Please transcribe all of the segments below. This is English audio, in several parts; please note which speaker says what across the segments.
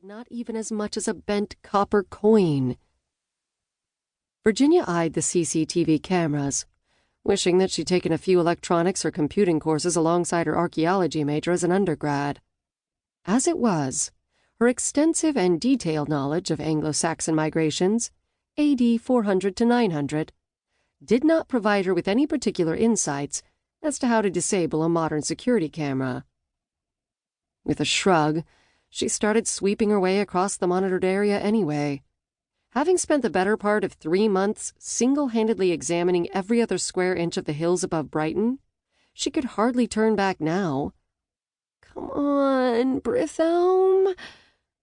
Speaker 1: not even as much as a bent copper coin. Virginia eyed the CCTV cameras, wishing that she'd taken a few electronics or computing courses alongside her archaeology major as an undergrad. As it was, her extensive and detailed knowledge of Anglo-Saxon migrations, AD 400 to 900, did not provide her with any particular insights as to how to disable a modern security camera. With a shrug, she started sweeping her way across the monitored area anyway. Having spent the better part of 3 months single-handedly examining every other square inch of the hills above Brighton, she could hardly turn back now. "Come on, Brithelm,"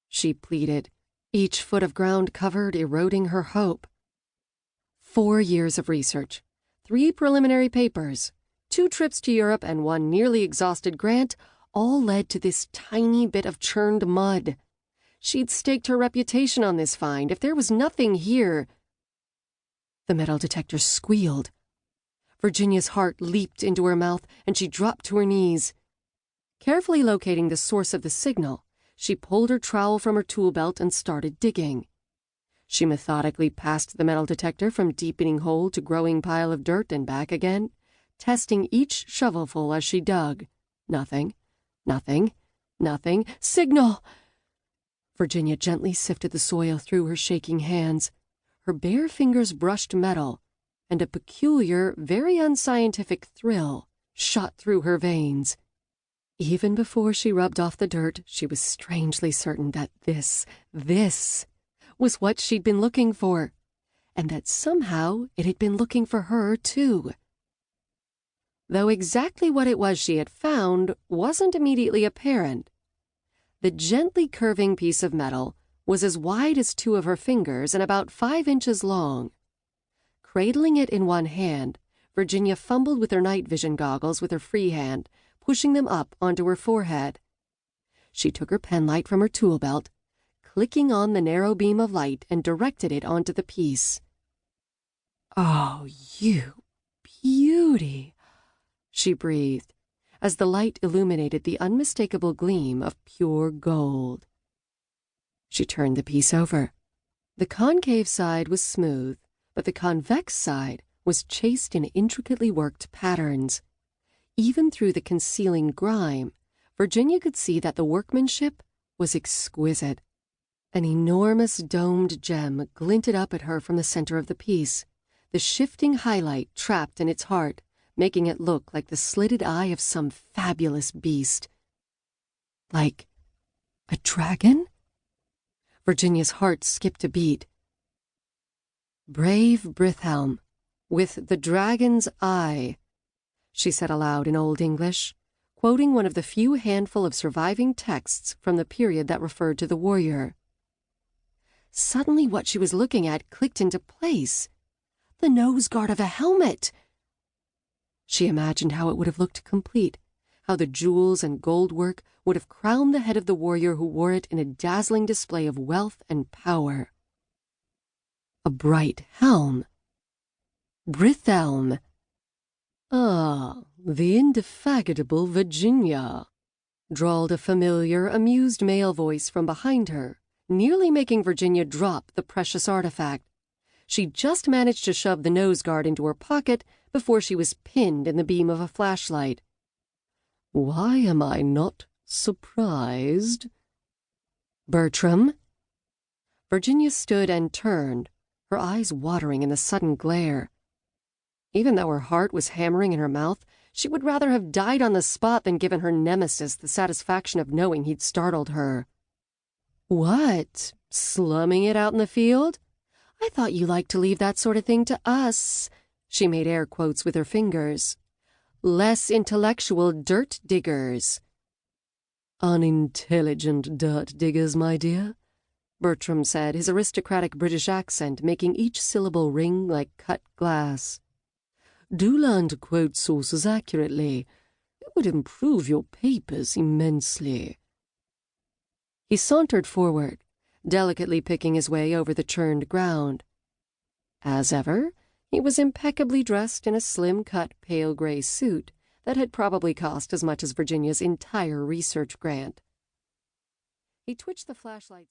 Speaker 1: she pleaded, each foot of ground covered, eroding her hope. 4 years of research, 3 preliminary papers, 2 trips to Europe, and 1 nearly exhausted grant all led to this tiny bit of churned mud. She'd staked her reputation on this find. If there was nothing here... The metal detector squealed. Virginia's heart leaped into her mouth, and she dropped to her knees. Carefully locating the source of the signal, she pulled her trowel from her tool belt and started digging. She methodically passed the metal detector from deepening hole to growing pile of dirt and back again, testing each shovelful as she dug. Nothing. Nothing. Nothing. Signal! Virginia gently sifted the soil through her shaking hands. Her bare fingers brushed metal, and a peculiar, very unscientific thrill shot through her veins. Even before she rubbed off the dirt, she was strangely certain that this was what she'd been looking for, and that somehow it had been looking for her, too. Though exactly what it was she had found wasn't immediately apparent. The gently curving piece of metal was as wide as 2 of her fingers and about 5 inches long. Cradling it in one hand, Virginia fumbled with her night vision goggles with her free hand, pushing them up onto her forehead. She took her penlight from her tool belt, clicking on the narrow beam of light, and directed it onto the piece. "Oh, you beauty!" she breathed, as the light illuminated the unmistakable gleam of pure gold. She turned the piece over. The concave side was smooth, but the convex side was chased in intricately worked patterns. Even through the concealing grime, Virginia could see that the workmanship was exquisite. An enormous domed gem glinted up at her from the center of the piece, the shifting highlight trapped in its heart, making it look like the slitted eye of some fabulous beast. Like a dragon? Virginia's heart skipped a beat. "Brave Brithelm, with the dragon's eye," she said aloud in Old English, quoting one of the few handful of surviving texts from the period that referred to the warrior. Suddenly what she was looking at clicked into place. The nose guard of a helmet! She imagined how it would have looked complete, how the jewels and gold work would have crowned the head of the warrior who wore it in a dazzling display of wealth and power. A bright helm. Brithelm. "Ah, the indefatigable Virginia," drawled a familiar, amused male voice from behind her, nearly making Virginia drop the precious artifact. She just managed to shove the nose guard into her pocket before she was pinned in the beam of a flashlight. "Why am I not surprised?" "Bertram?" Virginia stood and turned, her eyes watering in the sudden glare. Even though her heart was hammering in her mouth, she would rather have died on the spot than given her nemesis the satisfaction of knowing he'd startled her. "What? Slumming it out in the field? I thought you liked to leave that sort of thing to us." She made air quotes with her fingers. "Less intellectual dirt diggers." "Unintelligent dirt diggers, my dear," Bertram said, his aristocratic British accent making each syllable ring like cut glass. "Do learn to quote sources accurately. It would improve your papers immensely." He sauntered forward, delicately picking his way over the churned ground. As ever, he was impeccably dressed in a slim-cut pale gray suit that had probably cost as much as Virginia's entire research grant. He twitched the flashlight.